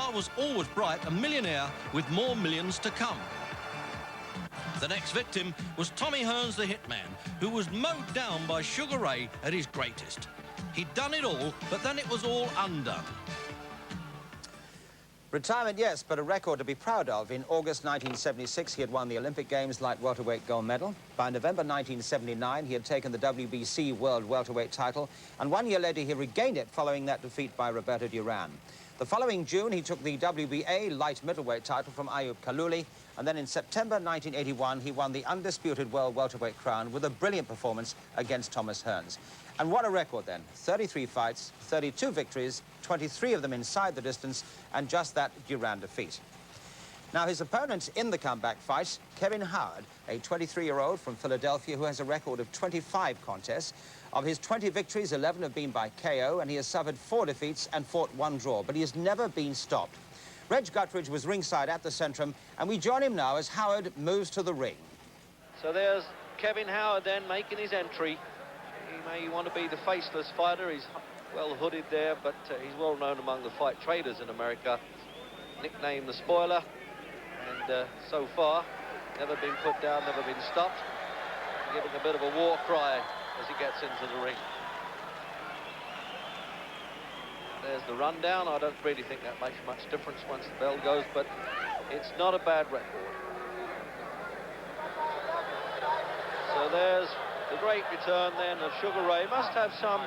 star was always bright, a millionaire with more millions to come. The next victim was Tommy Hearns, the hitman, who was mowed down by Sugar Ray at his greatest. He'd done it all, but then it was all undone. Retirement, yes, but a record to be proud of. In August 1976, he had won the Olympic Games light welterweight gold medal. By November 1979, he had taken the WBC world welterweight title, and 1 year later, he regained it following that defeat by Roberto Duran. The following June, he took the WBA light middleweight title from Ayub Kalouli, and then in September 1981, he won the undisputed world welterweight crown with a brilliant performance against Thomas Hearns. And what a record then. 33 fights, 32 victories, 23 of them inside the distance, and just that Duran defeat. Now, his opponent in the comeback fight, Kevin Howard, a 23-year-old from Philadelphia who has a record of 25 contests. Of his 20 victories, 11 have been by KO, and he has suffered 4 defeats and fought 1 draw, but he has never been stopped. Reg Guttridge was ringside at the Centrum, and we join him now as Howard moves to the ring. So there's Kevin Howard then making his entry. He may want to be the faceless fighter. He's well hooded there, but he's well known among the fight traders in America. Nicknamed the Spoiler, and so far never been put down, never been stopped. Giving a bit of a war cry as he gets into the ring. There's the rundown. I don't really think that makes much difference once the bell goes, but it's not a bad record. So there's the great return then of Sugar Ray. Must have some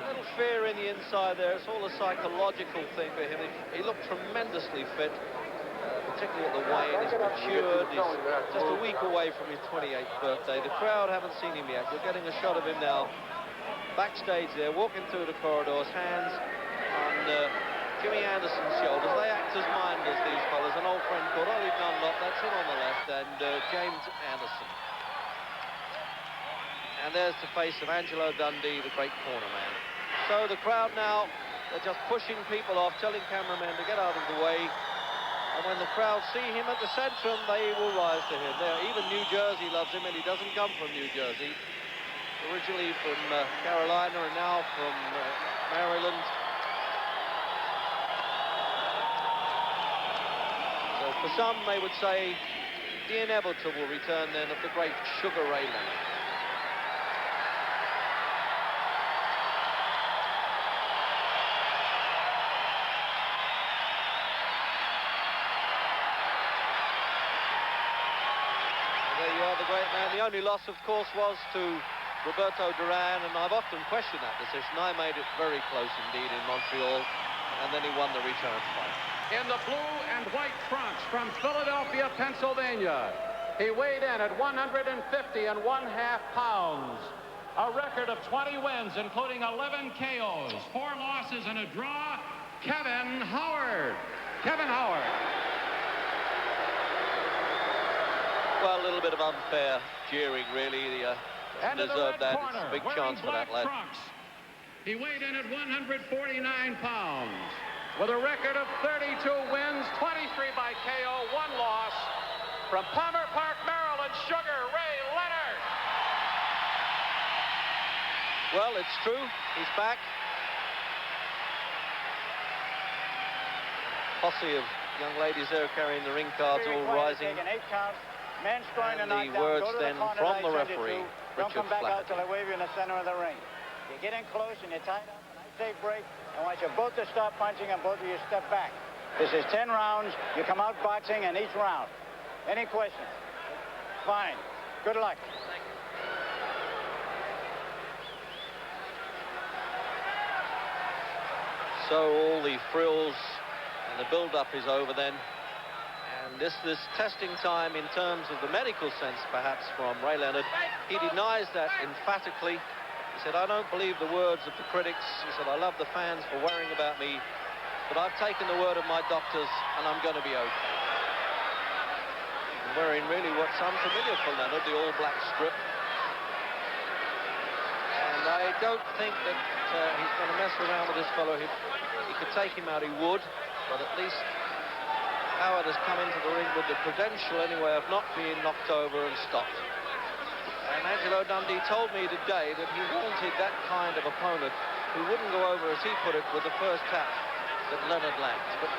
little fear in the inside there. It's all a psychological thing for him. He looked tremendously fit, particularly at the weigh-in. He's matured. He's just a week away from his 28th birthday. The crowd haven't seen him yet. We're getting a shot of him now backstage there, walking through the corridors, hands on Jimmy Anderson's shoulders. They act as minders, these fellas. An old friend called Ollie Dunlop, that's him on the left, and James Anderson. And there's the face of Angelo Dundee, the great corner man. So the crowd now, they're just pushing people off, telling cameramen to get out of the way. And when the crowd see him at the Centrum, they will rise to him. There, even New Jersey loves him, and he doesn't come from New Jersey. Originally from Carolina and now from Maryland. So for some, they would say the inevitable return then of the great Sugar Ray Leonard. The great man. The only loss, of course, was to Roberto Duran, and I've often questioned that decision. I made it very close indeed in Montreal, and then he won the return fight. In the blue and white trunks from Philadelphia, Pennsylvania, he weighed in at 150 1/2 pounds. A record of 20 wins, including 11 KOs, 4 losses and a draw. Kevin Howard. Kevin Howard. Well, a little bit of unfair jeering, really. Deserved that. It's a big chance for that lad. He weighed in at 149 pounds. With a record of 32 wins, 23 by KO, 1 loss. From Palmer Park, Maryland, Sugar Ray Leonard. Well, it's true. He's back. Posse of young ladies there carrying the ring cards, all rising. Men scoring and a the knockdown. words Go to then the corner, from the I send you referee, through. Don't Richard come back out Flaherty. till I wave you in the center of the ring. You get in close and you tie it up, and I take break. I want you both to stop punching and both of you step back. This is 10 rounds. You come out boxing in each round. Any questions? Fine. Good luck. Thank you. So all the frills and the build-up is over then. And this testing time in terms of the medical sense, perhaps, from Ray Leonard. He denies that emphatically. He said, I don't believe the words of the critics. He said, I love the fans for worrying about me, but I've taken the word of my doctors, and I'm going to be okay. And wearing really what's unfamiliar for Leonard, the all-black strip. And I don't think that he's going to mess around with this fellow. If he could take him out, he would, but at least Howard has come into the ring with the credential, anyway, of not being knocked over and stopped. And Angelo Dundee told me today that he wanted that kind of opponent who wouldn't go over, as he put it, with the first tap. that Leonard lacked. But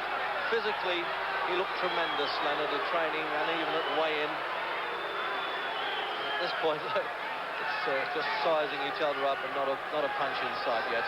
physically, he looked tremendous, Leonard, at training and even at weigh-in. At this point, it's just sizing each other up and not a punch inside yet.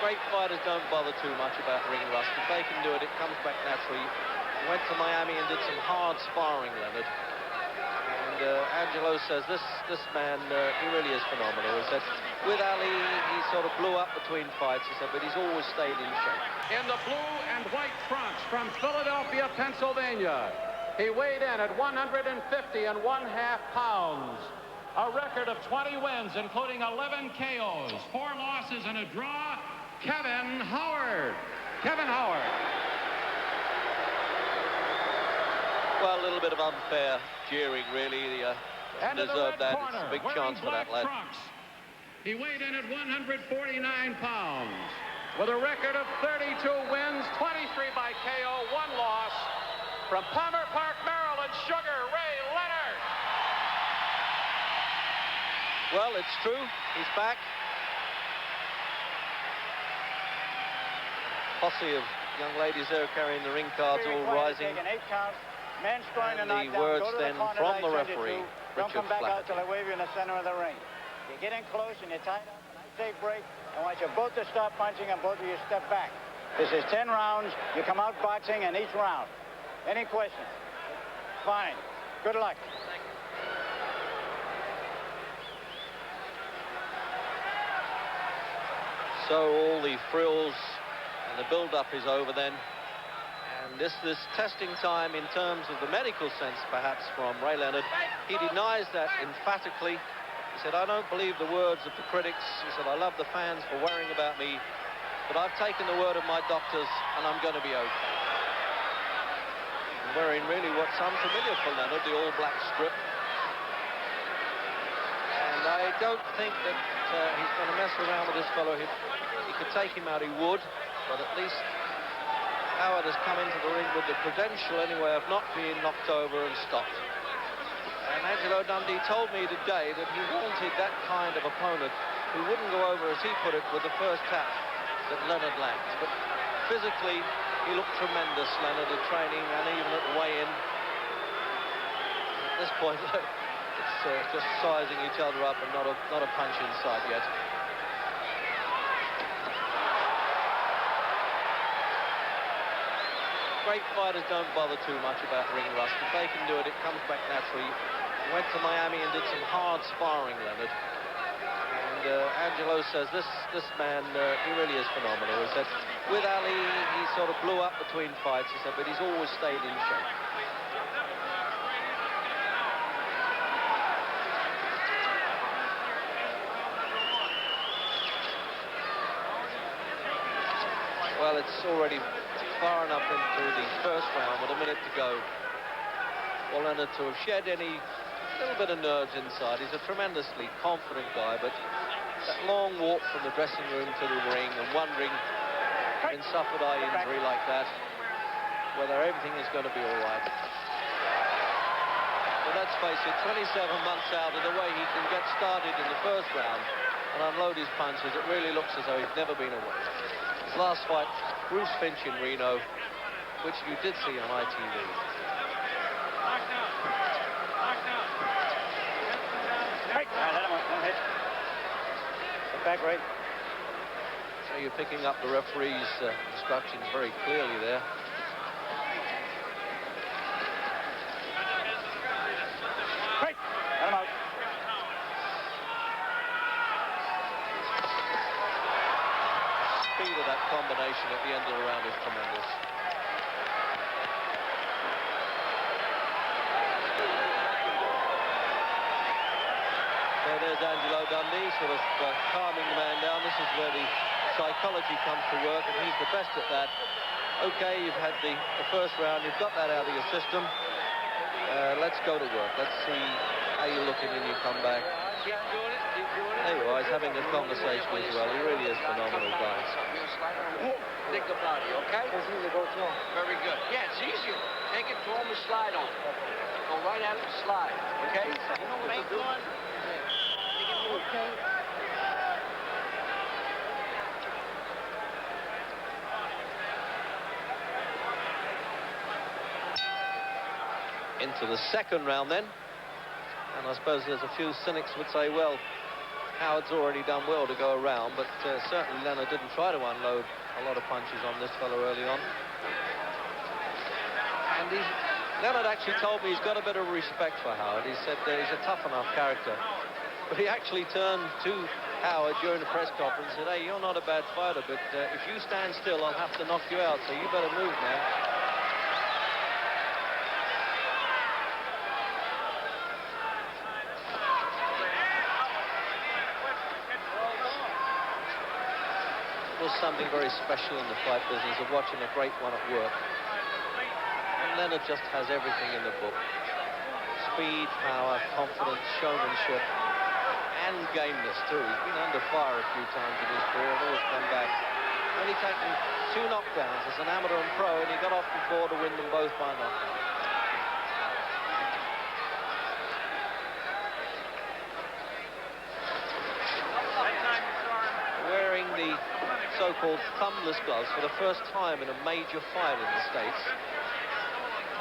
Great fighters don't bother too much about ring rust. If they can do it, it comes back naturally. He went to Miami and did some hard sparring, Leonard. And Angelo says this man, he really is phenomenal. He said, with Ali, he sort of blew up between fights, he said, but he's always stayed in shape. In the blue and white trunks from Philadelphia, Pennsylvania, he weighed in at 150 1/2 pounds. A record of 20 wins, including 11 KOs, 4 losses and a draw. Kevin Howard. Kevin Howard. Well, a little bit of unfair jeering, really. And Deserved that. Corner, It's a big chance for that lad. Trunks. He weighed in at 149 pounds with a record of 32 wins, 23 by KO, 1 loss. From Palmer Park, Maryland, Sugar Ray Leonard. Well, it's true. He's back. Posse of young ladies there carrying the ring cards, all rising. An 8 count. Men scoring a And the knockdown. words Go to then the corner from the that I send you referee, to. Don't Richard come back out Flaherty. till I wave you in the center of the ring. You get in close and you're tied up. And I take break. I want you both to stop punching and both of you step back. This is 10 rounds. You come out boxing in each round. Any questions? Fine. Good luck. So all the frills and the build-up is over then. And this testing time in terms of the medical sense, perhaps, from Ray Leonard. He denies that emphatically. He said, I don't believe the words of the critics. He said, I love the fans for worrying about me, but I've taken the word of my doctors and I'm going to be okay. And wearing really what's unfamiliar for Leonard, the all-black strip. And I don't think that he's going to mess around with this fellow. He could take him out, he would, but at least Howard has come into the ring with the credential anyway of not being knocked over and stopped. And Angelo Dundee told me today that he wanted that kind of opponent who wouldn't go over, as he put it, with the first tap that Leonard lacked. But physically, he looked tremendous, Leonard, at training and even at weigh-in. At this point, it's just sizing each other up and not a punch inside yet. Great fighters don't bother too much about ring rust. If they can do it, it comes back naturally. He went to Miami and did some hard sparring, Leonard. And Angelo says this man, he really is phenomenal. He said, with Ali, he sort of blew up between fights, he said, but he's always stayed in shape. Well, it's already far enough into the first round with a minute to go for Leonard to have shed any little bit of nerves inside. He's a tremendously confident guy, but that long walk from the dressing room to the ring and wondering, having suffered eye injury like that, whether everything is going to be all right. But let's face it, 27 months out, and the way he can get started in the first round and unload his punches, it really looks as though he's never been away. His last fight, Bruce Finch in Reno, which you did see on ITV. Right. Let him hit. Get back right. So you're picking up the referee's instructions very clearly there. Right. Let him out. Speed of that combination at the end of the round is tremendous. So there's Angelo Dundee sort of calming the man down. This is where the psychology comes to work, and he's the best at that. Okay, you've had the first round, you've got that out of your system. Let's go to work. Let's see how you're looking in your comeback. Keep doing it, keep doing it. There you are, he's having a conversation as well. He really is phenomenal, guys. Think about it, okay? Very good. Yeah, it's easier. Take it to him and slide on. Go right at it and slide, okay? You know what to do? Into the second round then, and I suppose there's a few cynics would say, well, Howard's already done well to go around, but certainly Leonard didn't try to unload a lot of punches on this fellow early on. And Leonard actually told me he's got a bit of respect for Howard. He said he's a tough enough character, but he actually turned to Howard during the press conference and said, hey, you're not a bad fighter, but if you stand still, I'll have to knock you out, so you better move, man. There's something very special in the fight business of watching a great one at work. And Leonard just has everything in the book. Speed, power, confidence, showmanship, and gameness too. He's been under fire a few times in his career and always come back. Only taken 2 knockdowns as an amateur and pro, and he got off before to win them both by knockout. Wearing the so-called thumbless gloves for the first time in a major fight in the States.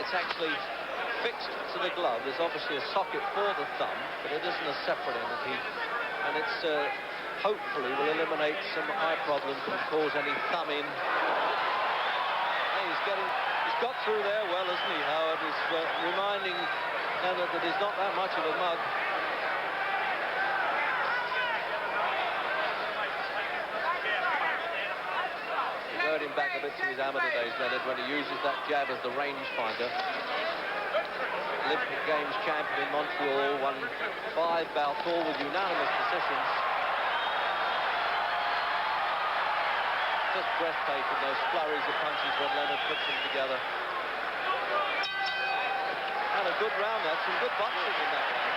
It's actually fixed to the glove. There's obviously a socket for the thumb, but it isn't a separate entity, and it's hopefully will eliminate some eye problems and cause any thumb in. Hey, he's got through there well, isn't he, Howard? He's reminding Leonard that he's not that much of a mug. Him back a bit to his amateur days, Leonard, when he uses that jab as the rangefinder. Olympic Games champion in Montreal, won 5 bouts, all with unanimous decisions. Just breathtaking, those flurries of punches when Leonard puts them together. And a good round, that's some good boxing in that round.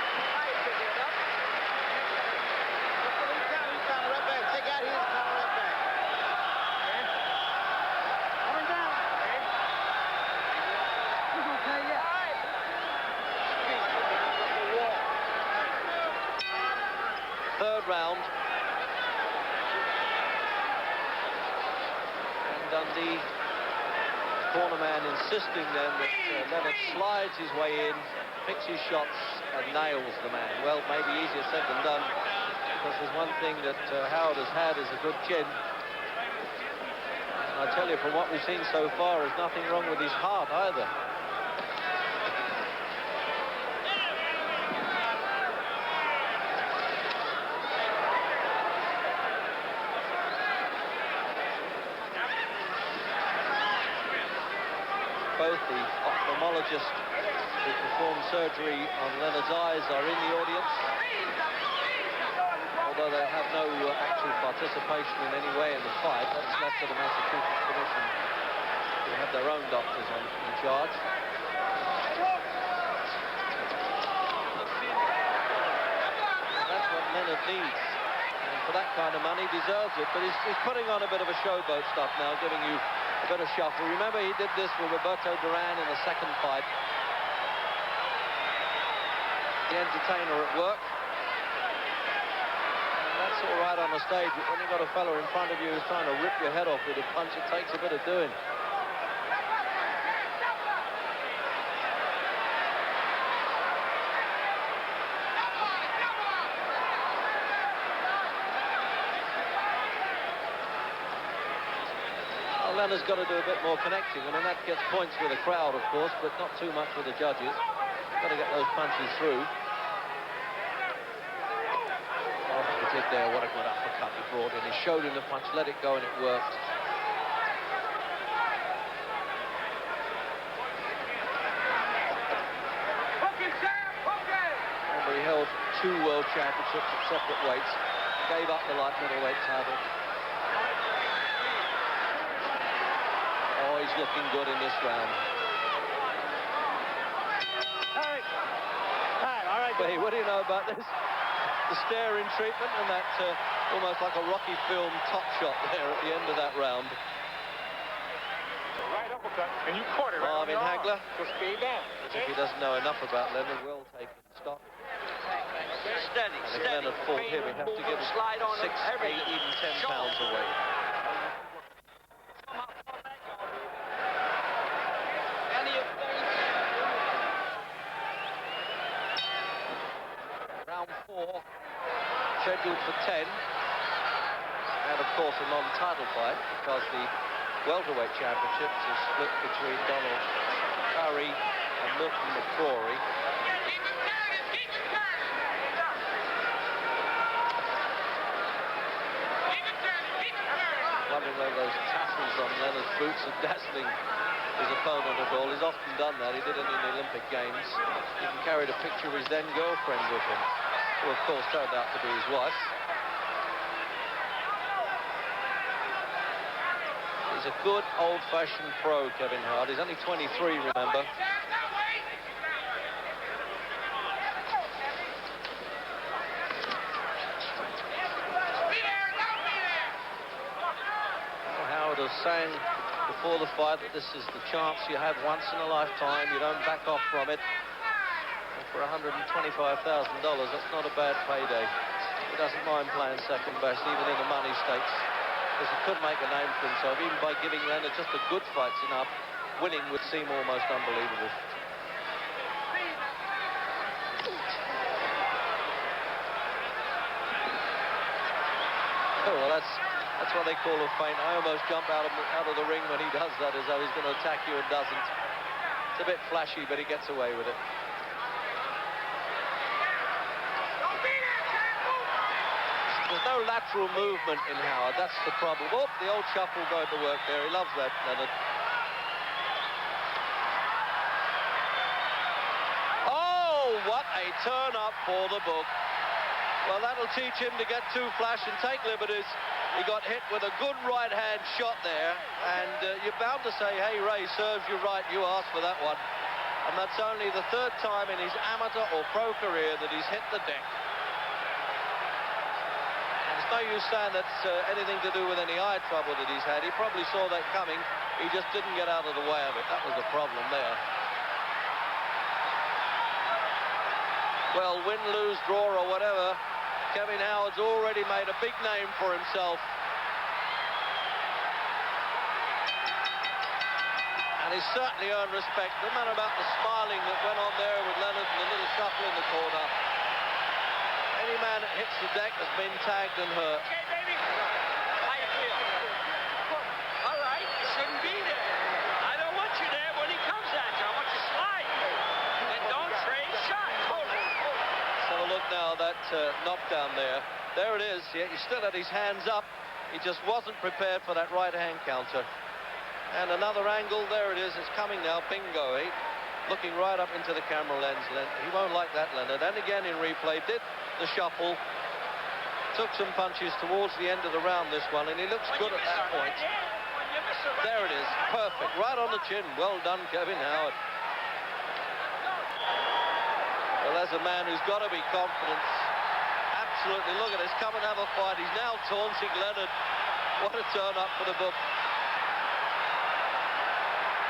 Third round, and Dundee, corner man, insisting then that Leonard slides his way in, picks his shots and nails the man. Well, maybe easier said than done, because there's one thing that Howard has had is a good chin. And I tell you, from what we've seen so far, there's nothing wrong with his heart either. Both the ophthalmologists who performed surgery on Leonard's eyes are in the audience, although they have no actual participation in any way in the fight. That's left to the Massachusetts Commission, who have their own doctors in charge. That's what Leonard needs, and for that kind of money, deserves it. But he's putting on a bit of a showboat stuff now, giving you a bit of shuffle. Remember, he did this with Roberto Duran in the second fight. The entertainer at work. And that's all right on the stage, but when you've got a fella in front of you who's trying to rip your head off with a punch, it takes a bit of doing. Leonard's got to do a bit more connecting, and that gets points with the crowd, of course, but not too much with the judges. Got to get those punches through. Oh, he did there. What a good uppercut he brought in. He showed him the punch, let it go, and it worked. Remember, he held 2 world championships at separate weights. Gave up the light middleweight title. Oh, he's looking good in this round. All right. But what do you know about this? The staring treatment and that almost like a Rocky film top shot there at the end of that round. Right uppercut, and you caught it right on the arm. Hagler. So speed down. If he doesn't know enough about Leonard, well taken stock. steady, And if steady. Leonard fought him, he'd have to give him slide on 6, him, 8, everything. even 10 Show pounds him. away. Any of those? Round 4, scheduled for 10. And, of course, a non-title fight, because the welterweight championships is split between Donald Curry and Milton McCrory. Wondering whether those tassels on Leonard's boots are dazzling his opponent at all. He's often done that. He did it in the Olympic Games. He even carried a picture of his then girlfriend with him, who of course turned out to be his wife. He's a good old-fashioned pro, Kevin Howard. He's only 23, remember. Howard has sang before the fight that this is the chance you have once in a lifetime. You don't back off from it. And for $125,000, that's not a bad payday. He doesn't mind playing second best, even in the money stakes, because he could make a name for himself. Even by giving Leonard just a good fight's enough, winning would seem almost unbelievable. Oh, well, that's what they call a feint. I almost jump out of the ring when he does that, as though he's going to attack you and doesn't. It's a bit flashy, but he gets away with it. There's no lateral movement in Howard. That's the problem. Oh, the old shuffle going to work there. He loves that, Leonard. Oh, what a turn up for the book. Well, that'll teach him to get too flash and take liberties. He got hit with a good right-hand shot there, and you're bound to say, hey, Ray, serves you right, you asked for that one. And that's only the third time in his amateur or pro career that he's hit the deck. And it's no use saying that's anything to do with any eye trouble that he's had. He probably saw that coming. He just didn't get out of the way of it. That was the problem there. Well, win, lose, draw, or whatever, Kevin Howard's already made a big name for himself. And he's certainly earned respect. No matter about the smiling that went on there with Leonard and the little shuffle in the corner. Any man that hits the deck has been tagged and hurt. Okay, baby. How you feel? All right, you shouldn't be there. I don't want you there when he comes at you. I want you sliding. And don't trade shots. So look now, that knockdown there. There it is. Yeah, he still had his hands up. He just wasn't prepared for that right-hand counter. And another angle. There it is. It's coming now. Bingo. Looking right up into the camera lens. He won't like that, Leonard. And again in replay, did the shuffle. Took some punches towards the end of the round, this one, and he looks good at that point. There it is. Perfect. Right on the chin. Well done, Kevin Howard. Well, there's a man who's got to be confident. Absolutely. Look at this. Come and have a fight. He's now taunting Leonard. What a turn up for the book.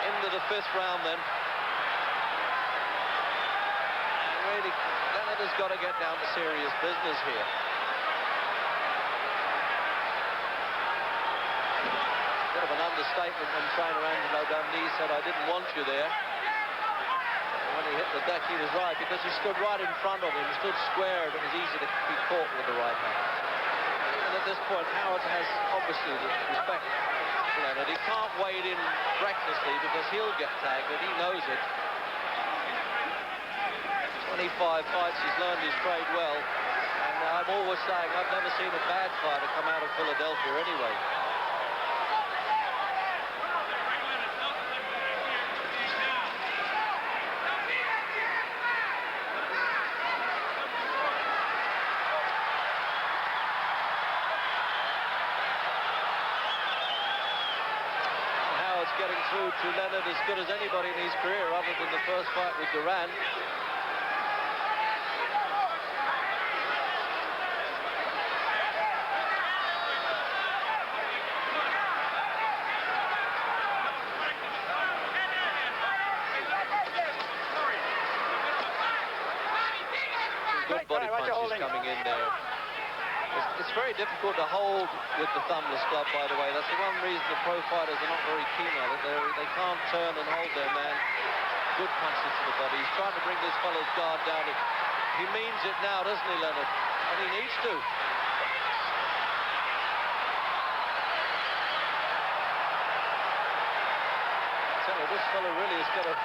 Into the 5th round then. And really, Leonard has got to get down to serious business here. Bit of an understatement when trainer Angelo Dundee said, I didn't want you there. When he hit the deck, he was right, because he stood right in front of him, stood square, and it was easy to be caught with the right hand. And at this point, Howard has obviously the respect for Leonard. He can't wade in recklessly because he'll get tagged, and he knows it. 25 fights, he's learned his trade well. And I'm always saying, I've never seen a bad fighter come out of Philadelphia anyway. Getting through to Leonard as good as anybody in his career, other than the first fight with Duran. Good good body punches coming in there. It's very difficult to hold with the thumbless glove, by the way. That's the one reason the pro fighters are not very keen on it. They can't turn and hold their man. Good punches to the body. He's trying to bring this fellow's guard down. He means it now, doesn't he, Leonard? And he needs to. I tell you, this fellow really has got a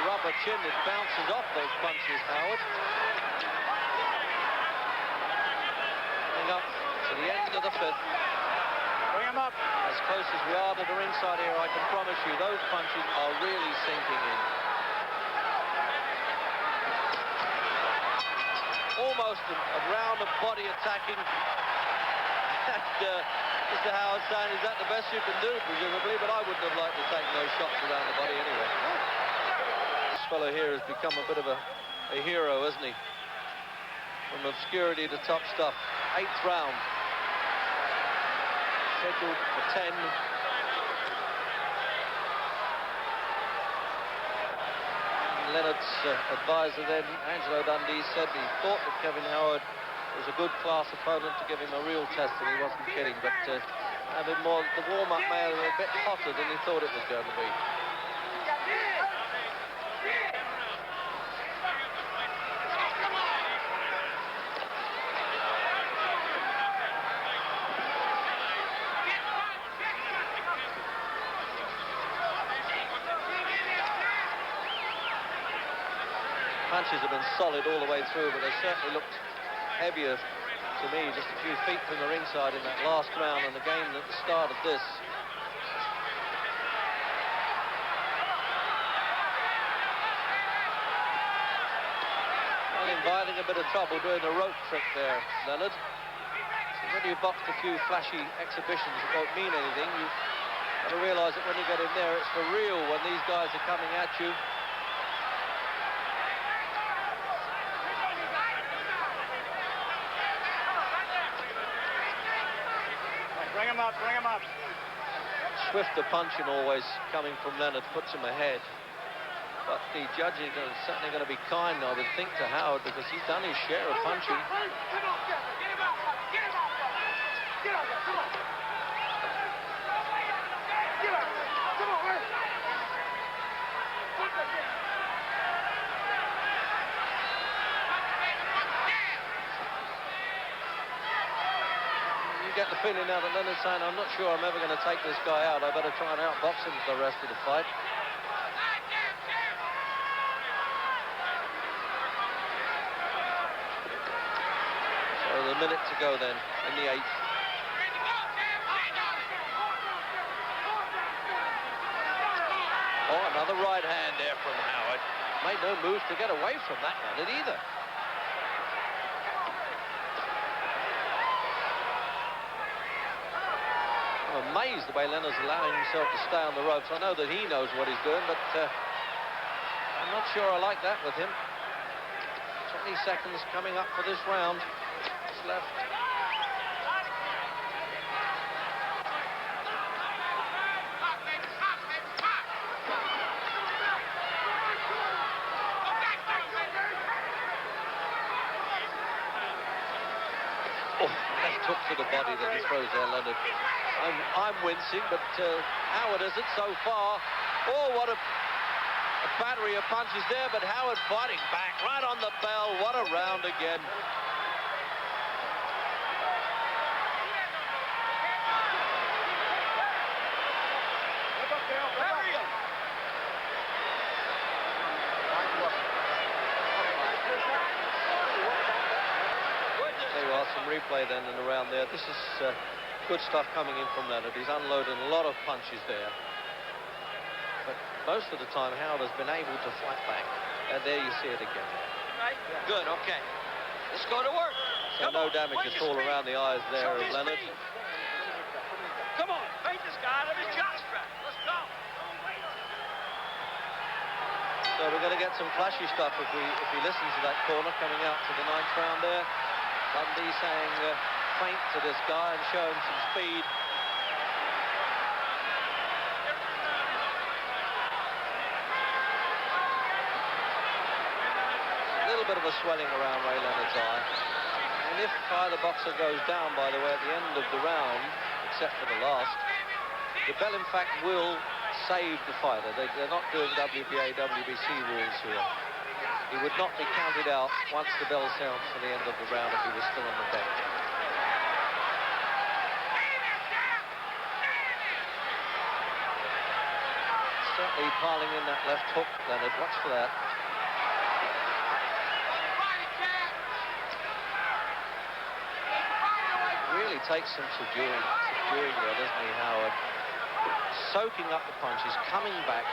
rubber chin that bounces off those punches, Howard. Up to the end of the fifth. Bring him up. As close as we are to the ringside here, I can promise you those punches are really sinking in. Almost a round of body attacking. And Mr. Howard saying, is that the best you can do, presumably? But I wouldn't have liked to take those shots around the body anyway. This fellow here has become a bit of a hero, hasn't he? From obscurity to top stuff. 8th round. Scheduled for 10. Leonard's advisor then, Angelo Dundee, said he thought that Kevin Howard was a good class opponent to give him a real test, and he wasn't kidding. But the warm-up may have been a bit hotter than he thought it was going to be. Punches have been solid all the way through, but they certainly looked heavier to me, just a few feet from the ringside in that last round, and the game that started this. Well, inviting a bit of trouble doing the rope trick there, Leonard. So when you boxed a few flashy exhibitions that don't mean anything, you've got to realise that when you get in there, it's for real when these guys are coming at you. Bring him up, bring him up. Swifter punching always coming from Leonard puts him ahead. But the judges are certainly going to be kind, I would think, to Howard, because he's done his share of punching. Get the feeling now that Leonard's saying, I'm not sure I'm ever going to take this guy out. I better try and outbox him for the rest of the fight. So a minute to go then in the 8th. Oh, another right hand there from Howard. Made no move to get away from that Leonard either. Amazed the way Leonard's allowing himself to stay on the ropes. I know that he knows what he's doing, but I'm not sure I like that with him. 20 seconds coming up for this round. What's left? Oh, left hook to the body that he throws there, Leonard. I'm wincing, but Howard isn't so far. Oh, what a battery of punches there, but Howard fighting back right on the bell. What a round again. There you are, some replay then and around there. This is good stuff coming in from Leonard. He's unloading a lot of punches there. But most of the time, Howard has been able to fight back. And there you see it again. Right. Good, okay. Let's go to work. So no damage at all around the eyes there of Leonard. Come on, paint this guy out of his jockstrap. Let's go. So we're going to get some flashy stuff if we listen to that corner coming out to the 9th round there. Dundee saying feint to this guy and show him some speed. A little bit of a swelling around Ray Leonard's eye. And if either boxer goes down, by the way, at the end of the round, except for the last, the bell, in fact, will save the fighter. They're not doing WBA, WBC rules here. He would not be counted out once the bell sounds for the end of the round if he was still on the deck. Certainly piling in that left hook, Leonard. Watch for that. Really takes some subduing there, doesn't he, Howard? Soaking up the punches, coming back.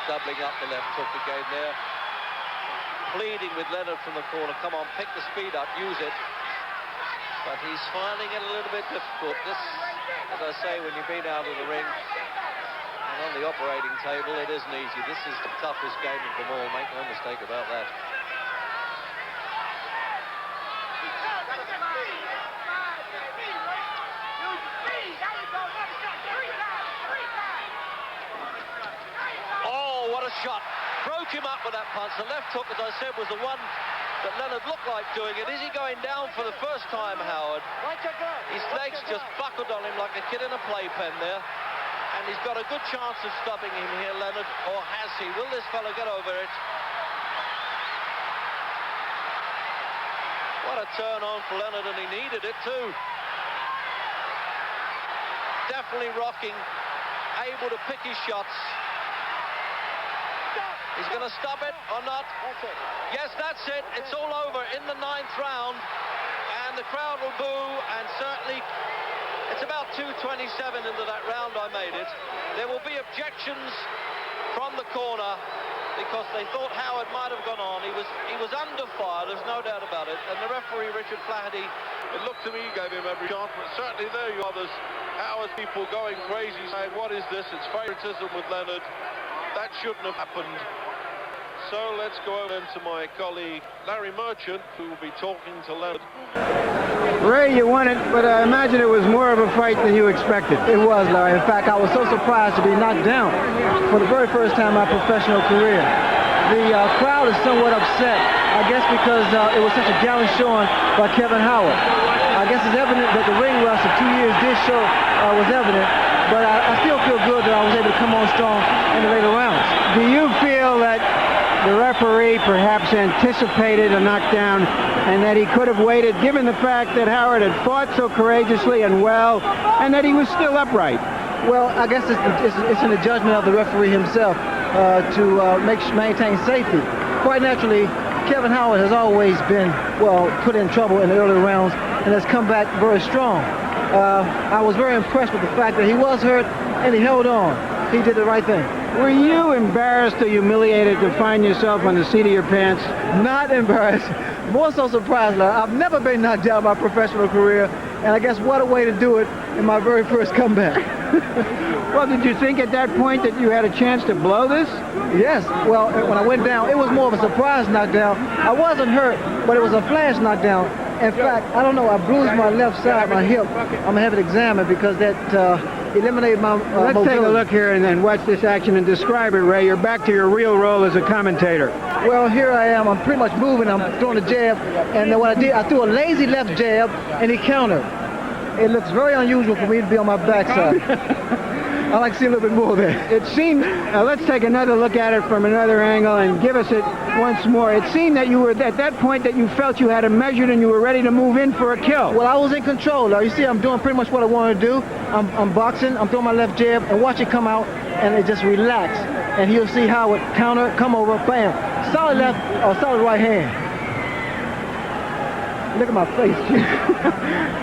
Doubling up the left hook again there. Pleading with Leonard from the corner. Come on, pick the speed up, use it. But he's finding it a little bit difficult. This, as I say, when you've been out of the ring and on the operating table, it isn't easy. This is the toughest game of them all. Make no mistake about that. Shot. Broke him up with that punch. The left hook, as I said, was the one that Leonard looked like doing it. Is he going down for the first time, Howard? His legs just buckled on him like a kid in a playpen there. And he's got a good chance of stopping him here, Leonard. Or has he? Will this fellow get over it? What a turn on for Leonard, and he needed it too. Definitely rocking, able to pick his shots. He's going to stop it or not? That's it. Yes, that's it. It's all over in the 9th round. And the crowd will boo. And certainly, it's about 2:27 into that round I made it. There will be objections from the corner because they thought Howard might have gone on. He was under fire, there's no doubt about it. And the referee, Richard Flaherty, It looked to me he gave him every chance, but certainly there you are. There's Howard's people going crazy, saying, what is this? It's favoritism with Leonard. That shouldn't have happened. So let's go over to my colleague Larry Merchant, who will be talking to Leonard. Ray, you won it, but I imagine it was more of a fight than you expected. It was, Larry. In fact, I was so surprised to be knocked down for the very first time in my professional career. The crowd is somewhat upset, I guess because it was such a gallant showing by Kevin Howard. I guess it's evident that the ring rust of 2 years did show was evident, but I still feel good that I was able to come on strong in the later rounds. Do you feel that the referee perhaps anticipated a knockdown and that he could have waited, given the fact that Howard had fought so courageously and well, and that he was still upright? Well, I guess it's in the judgment of the referee himself to maintain safety. Quite naturally, Kevin Howard has always been, well, put in trouble in the early rounds and has come back very strong. I was very impressed with the fact that he was hurt and he held on. He did the right thing. Were you embarrassed or humiliated to find yourself on the seat of your pants? Not embarrassed. More so surprised, Larry. I've never been knocked down in my professional career, and I guess what a way to do it in my very first comeback. Well, did you think at that point that you had a chance to blow this? Yes. Well, when I went down, it was more of a surprise knockdown. I wasn't hurt, but it was a flash knockdown. In fact, I don't know, I bruised my left side, my hip. I'm going to have it examined because that eliminated my Let's mobility. take a look here and then watch this action and describe it, Ray. You're back to your real role as a commentator. Well, here I am. I'm pretty much moving. I'm throwing a jab. And then what I did, I threw a lazy left jab, and he countered. It looks very unusual for me to be on my backside. I like to see a little bit more there. It seemed, let's take another look at it from another angle and give us it once more. It seemed that you were at that point that you felt you had it measured and you were ready to move in for a kill. Well, I was in control. You see, I'm doing pretty much what I want to do. I'm boxing, I'm throwing my left jab, and watch it come out, and it just relax. And you'll see how it counter, come over, bam. Solid left or solid right hand. Look at my face.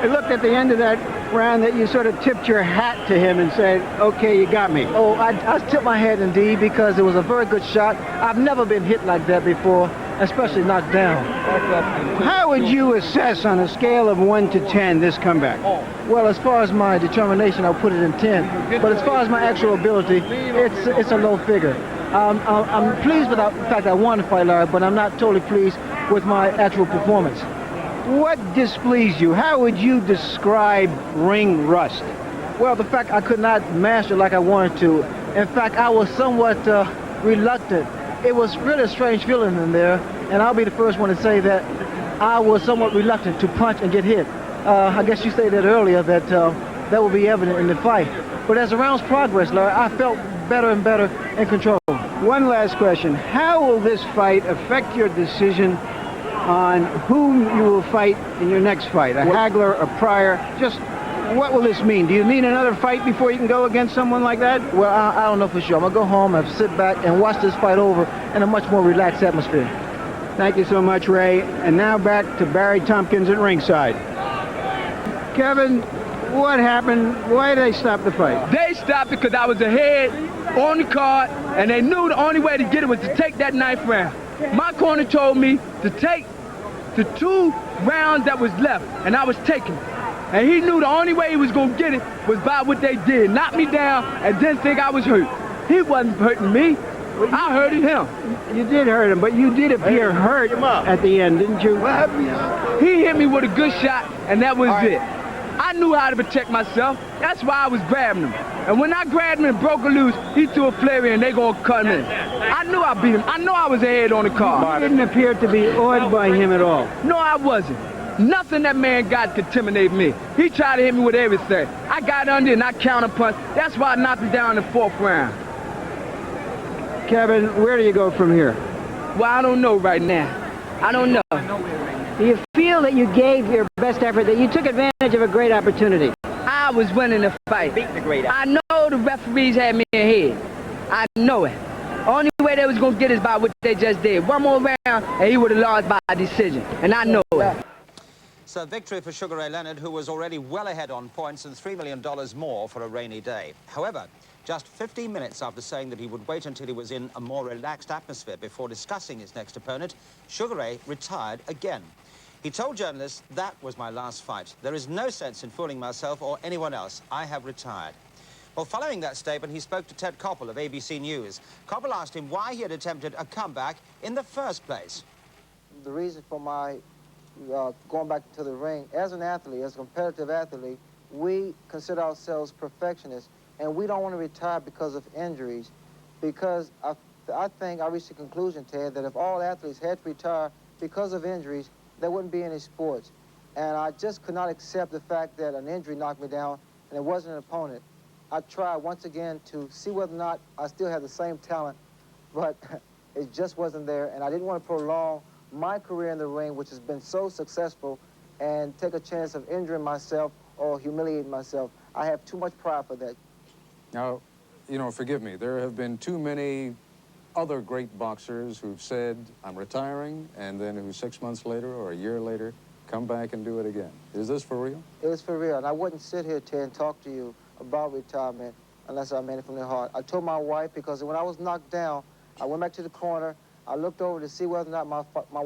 It looked at the end of that round that you sort of tipped your hat to him and said, okay, you got me. Oh, I tipped my hat indeed because it was a very good shot. I've never been hit like that before. especially knocked down. How would you assess on a scale of 1 to 10 this comeback? Well, as far as my determination, I'll put it in 10. But as far as my actual ability, it's a low figure. I'm pleased with the fact I won the fight, Larry, but I'm not totally pleased with my actual performance. What displeased you? How would you describe ring rust? Well, the fact I could not master like I wanted to. In fact, I was somewhat reluctant. It was really a strange feeling in there, and I'll be the first one to say that I was somewhat reluctant to punch and get hit. I guess you stated earlier that that will be evident in the fight. But as the rounds progressed, Larry, I felt better and better in control. One last question. How will this fight affect your decision on whom you will fight in your next fight? A Hagler, a Pryor? Just what will this mean? Do you need another fight before you can go against someone like that? Well, I don't know for sure. I'm going to go home and sit back and watch this fight over in a much more relaxed atmosphere. Thank you so much, Ray. And now back to Barry Tompkins at ringside. Kevin, what happened? Why did they stop the fight? They stopped because I was ahead on the card, and they knew the only way to get it was to take that 9th round. My corner told me to take the 2 rounds that was left, and I was taking it. And he knew the only way he was going to get it was by what they did. Knock me down and then think I was hurt. He wasn't hurting me. I hurted him. You did hurt him, but you did appear hurt at the end, didn't you? He hit me with a good shot, and that was it. I knew how to protect myself. That's why I was grabbing him. And when I grabbed him and broke a loose, he threw a flurry and they going to cut him in. I knew I beat him. I know I was ahead on the card. You didn't appear to be awed by him at all. No, I wasn't. Nothing that man got could intimidate me. He tried to hit me with everything. I got under and I counterpunched. That's why I knocked him down in the 4th round. Kevin, where do you go from here? Well, I don't know right now. I don't know. Do you feel that you gave your best effort, that you took advantage of a great opportunity? I was winning the fight. I know the referees had me ahead. I know it. Only way they was going to get is by what they just did. One more round, and he would have lost by a decision. And I know it. So victory for Sugar Ray Leonard, who was already well ahead on points and $3 million more for a rainy day. However, just 15 minutes after saying that he would wait until he was in a more relaxed atmosphere before discussing his next opponent, Sugar Ray retired again. He told journalists, "That was my last fight. There is no sense in fooling myself or anyone else. I have retired." Well, following that statement, he spoke to Ted Koppel of ABC News. Koppel asked him why he had attempted a comeback in the first place. The reason for my going back to the ring, as an athlete, as a competitive athlete, we consider ourselves perfectionists, and we don't want to retire because of injuries. Because I think I reached the conclusion, Ted, that if all athletes had to retire because of injuries, there wouldn't be any sports. And I just could not accept the fact that an injury knocked me down and it wasn't an opponent. I tried once again to see whether or not I still had the same talent, but it just wasn't there, and I didn't want to prolong my career in the ring, which has been so successful, and take a chance of injuring myself or humiliating myself. I have too much pride for that. Now, you know, forgive me, there have been too many other great boxers who've said, I'm retiring, and then who 6 months later or a year later come back and do it again. Is this for real? It was for real, and I wouldn't sit here, Ted, and talk to you about retirement unless I meant it from the heart. I told my wife, because when I was knocked down, I went back to the corner, I looked over to see whether or not my wife